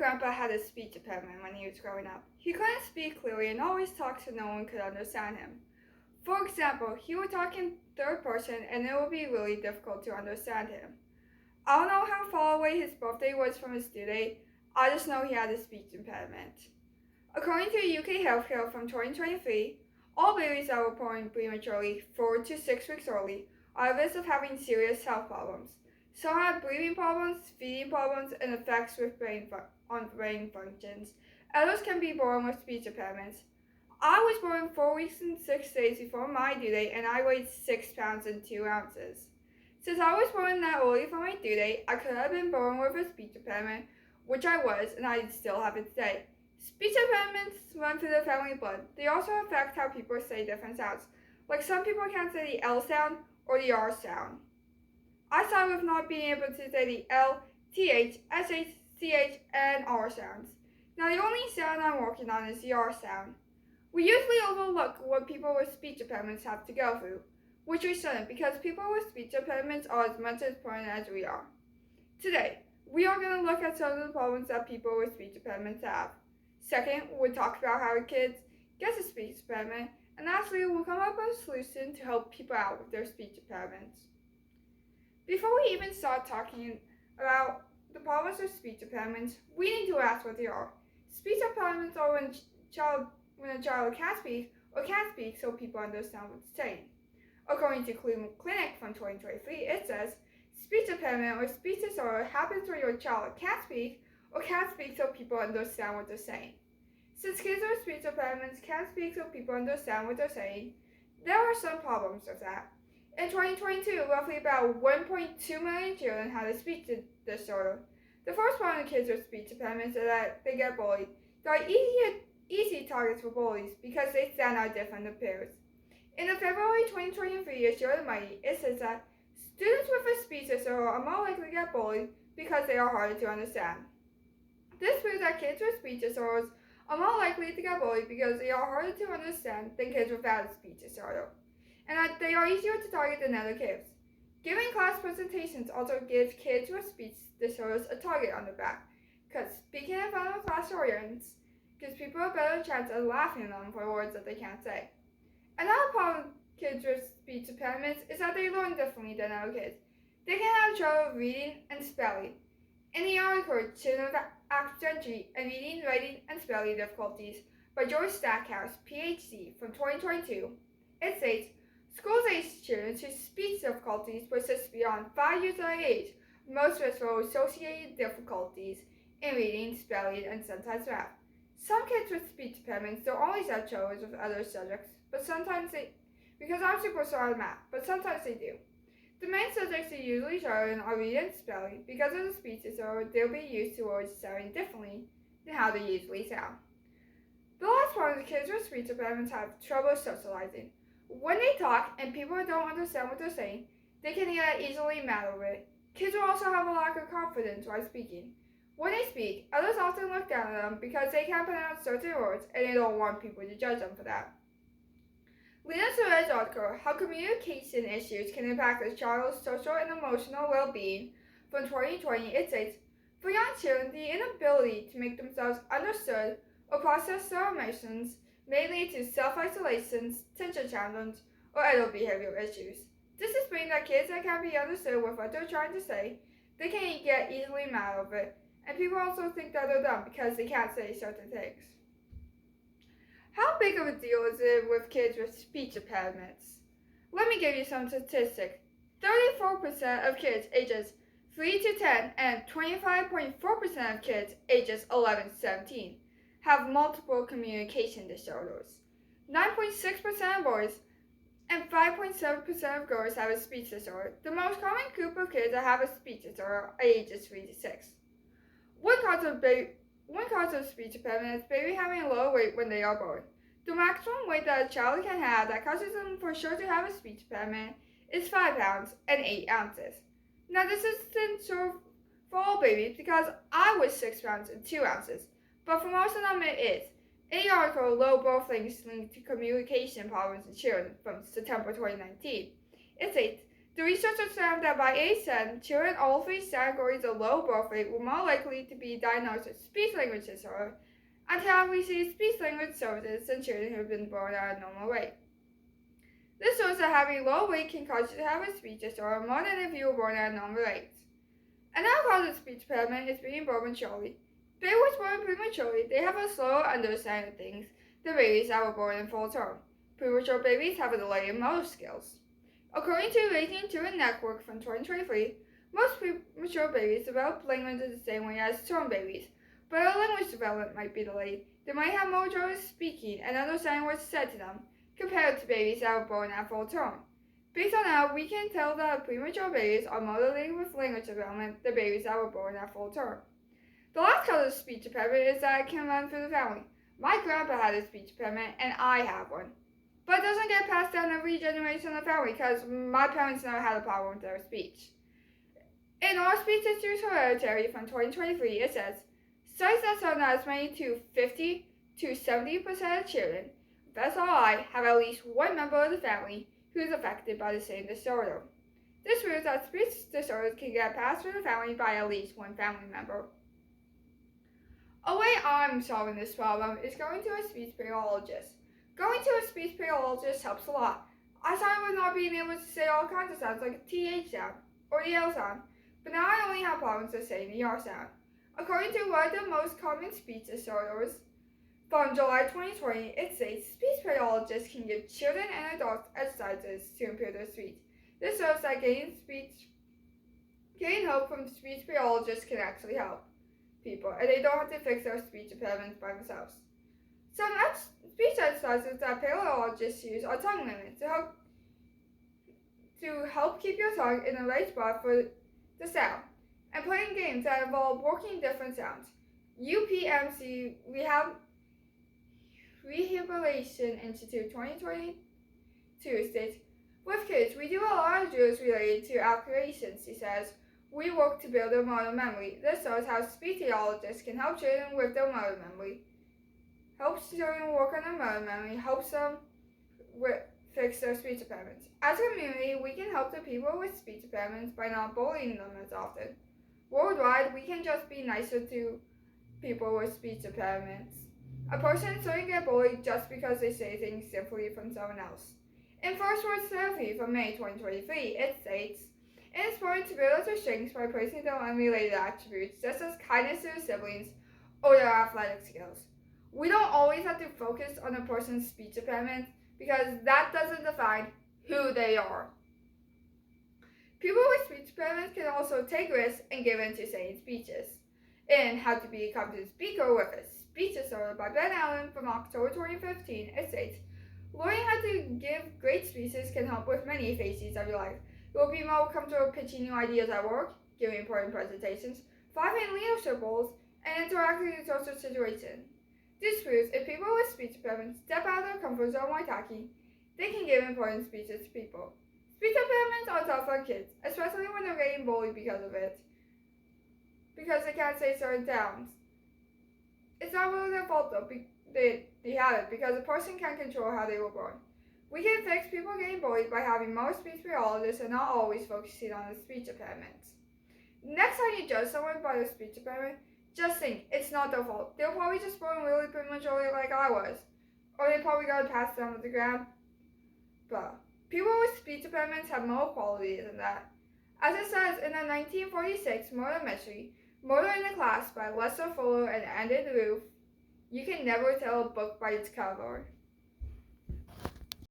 grandpa had a speech impairment when he was growing up. He couldn't speak clearly and always talked so no one could understand him. For example, he would talk in third person and it would be really difficult to understand him. I don't know how far away his birthday was from his due date. I just know he had a speech impairment. According to UK healthcare from 2023, all babies that were born prematurely 4 to 6 weeks early are at risk of having serious health problems. Some have breathing problems, feeding problems, and effects on brain functions. Others can be born with speech impairments. I was born 4 weeks and 6 days before my due date, and I weighed 6 pounds and 2 ounces. Since I was born that early for my due date, I could have been born with a speech impairment, which I was, and I still have it today. Speech impairments run through the family blood. They also affect how people say different sounds. Like some people can't say the L sound or the R sound. I started with not being able to say the L, TH, SH, CH, and R sounds. Now the only sound I'm working on is the R sound. We usually overlook what people with speech impairments have to go through, which we shouldn't because people with speech impairments are as much as important as we are. Today, we are going to look at some of the problems that people with speech impairments have. Second, we'll talk about how kids get a speech impairment, and lastly, we'll come up with a solution to help people out with their speech impairments. Before we even start talking about the problems with speech impairments, we need to ask what they are. Speech impairments are when a child can't speak or can't speak so people understand what it's saying. According to Cleveland Clinic from 2023, it says, speech impairment or speech disorder happens when your child can't speak or can't speak so people understand what they're saying. Since kids with speech impairments can't speak so people understand what they're saying, there are some problems with that. In 2022, roughly about 1.2 million children had a speech disorder. The first problem with kids with speech impairments is that they get bullied. They are easy targets for bullies because they stand out different than peers. In the February 2023 issue of the Mighty, it says that students with a speech disorder are more likely to get bullied because they are harder to understand. This proves that kids with speech disorders are more likely to get bullied because they are harder to understand than kids without a speech disorder, and that they are easier to target than other kids. Giving class presentations also gives kids with speech disorders a target on their back, because speaking in front of a class audience gives people a better chance of laughing at them for words that they can't say. Another problem with kids with speech impairments is that they learn differently than other kids. They can have trouble reading and spelling. In the article, Children with Accidentally and Reading, Writing, and Spelling Difficulties by George Stackhouse, PhD, from 2022, it states, school-aged children whose speech difficulties persist beyond 5 years of age most risk for associated difficulties in reading, spelling, and sometimes math. Some kids with speech impairments don't always have troubles with other subjects, but sometimes because I'm super sorry at math, but sometimes they do. The main subjects they usually struggle in are reading and spelling. Because of the speech disorder, they'll be used to words sounding differently than how they usually sound. The last part of the kids with speech impairments have trouble socializing. When they talk and people don't understand what they're saying, they can get easily mad over it. Kids will also have a lack of confidence while speaking. When they speak, others often look down at them because they can't pronounce certain words and they don't want people to judge them for that. Lena Suarez's article, How Communication Issues Can Impact a Child's Social and Emotional Well-Being, from 2020, it states, for young children, the inability to make themselves understood or process their emotions may lead to self-isolation, attention challenge, or other behavioral issues. This explains that kids that can't be understood with what they're trying to say, they can get easily mad over it, and people also think that they're dumb because they can't say certain things. How big of a deal is it with kids with speech impairments? Let me give you some statistics. 34% of kids ages 3 to 10 and 25.4% of kids ages 11 to 17 have multiple communication disorders. 9.6% of boys and 5.7% of girls have a speech disorder. The most common group of kids that have a speech disorder are ages 3 to 6. One cause of speech impairment is baby having a low weight when they are born. The maximum weight that a child can have that causes them for sure to have a speech impairment is 5 pounds and 8 ounces. Now this isn't true for all babies because I was 6 pounds and 2 ounces, but for most of them it is. In the article, Low Birth Weight Linked to Communication Problems in Children from September 2019, it states The researchers found that by age 10, children all three categories of low birth rate were more likely to be diagnosed with speech language disorder and to have received speech language services than children who have been born at a normal rate. This shows that having a low weight can cause you to have a speech disorder more than if you were born at a normal rate. Another cause of speech impairment is being born prematurely. Babies born prematurely, they have a slower understanding of things than babies that were born in full term. Premature babies have a delay in motor skills. According to Raising Children Network from 2023, most premature babies develop language the same way as term babies, but their language development might be delayed. They might have more trouble speaking and understanding what's said to them compared to babies that were born at full term. Based on that, we can tell that premature babies are more delayed with language development than babies that were born at full term. The last cause of speech impairment is that it can run through the family. My grandpa had a speech impairment and I have one. But it doesn't get passed down every generation of the family because my parents never had a problem with their speech. In our speech issues Hereditary from 2023, it says, studies that show that as many to 50 to 70% of children with SRI have at least one member of the family who is affected by the same disorder. This proves that speech disorders can get passed through the family by at least one family member. A way I'm solving this problem is going to a speech pathologist. Going to a speech pathologist helps a lot. I started with not being able to say all kinds of sounds like the TH sound or the L sound, but now I only have problems with saying the R sound. According to one of the most common speech disorders from July 2020, it states speech pathologists can give children and adults exercises to improve their speech. This shows that getting help from speech pathologists can actually help people, and they don't have to fix their speech impairments by themselves. Some speech exercises that pathologists use are tongue limits to help keep your tongue in the right spot for the sound, and playing games that involve working different sounds. UPMC Rehabilitation Institute 2022 states, with kids, we do a lot of drills related to articulations, he says. We work to build their motor memory. This shows how speech pathologists can help children with their motor memory. Helps children work on their motor memory, helps them fix their speech impairments. As a community, we can help the people with speech impairments by not bullying them as often. Worldwide, we can just be nicer to people with speech impairments. A person shouldn't get bullied just because they say things differently from someone else. In First Words Therapy from May 2023, it states, it is important to build up their strengths by praising their unrelated attributes, such as kindness to their siblings or their athletic skills. We don't always have to focus on a person's speech impairment because that doesn't define who they are. People with speech impairments can also take risks and give in to saying speeches. In How to Be a Competent Speaker with a Speech Disorder by Ben Allen from October 2015, it states, learning how to give great speeches can help with many phases of your life. You will be more comfortable pitching new ideas at work, giving important presentations, thriving leadership roles, and interacting in social situations. This proves if people with speech impairments step out of their comfort zone while talking, they can give important speeches to people. Speech impairments are tough on kids, especially when they're getting bullied because of it, because they can't say certain sounds. It's not really their fault though, they have it because a person can't control how they were born. We can fix people getting bullied by having more speech pathologists and not always focusing on the speech impairments. Next time you judge someone by their speech impairment, just think it's not their fault. They were probably just born really prematurely like I was. Or they probably got passed down with the ground. But people with speech impairments have more quality than that. As it says in the 1946 murder mystery, Murder in the Class by Lester Fuller and Andy Roof, you can never tell a book by its cover.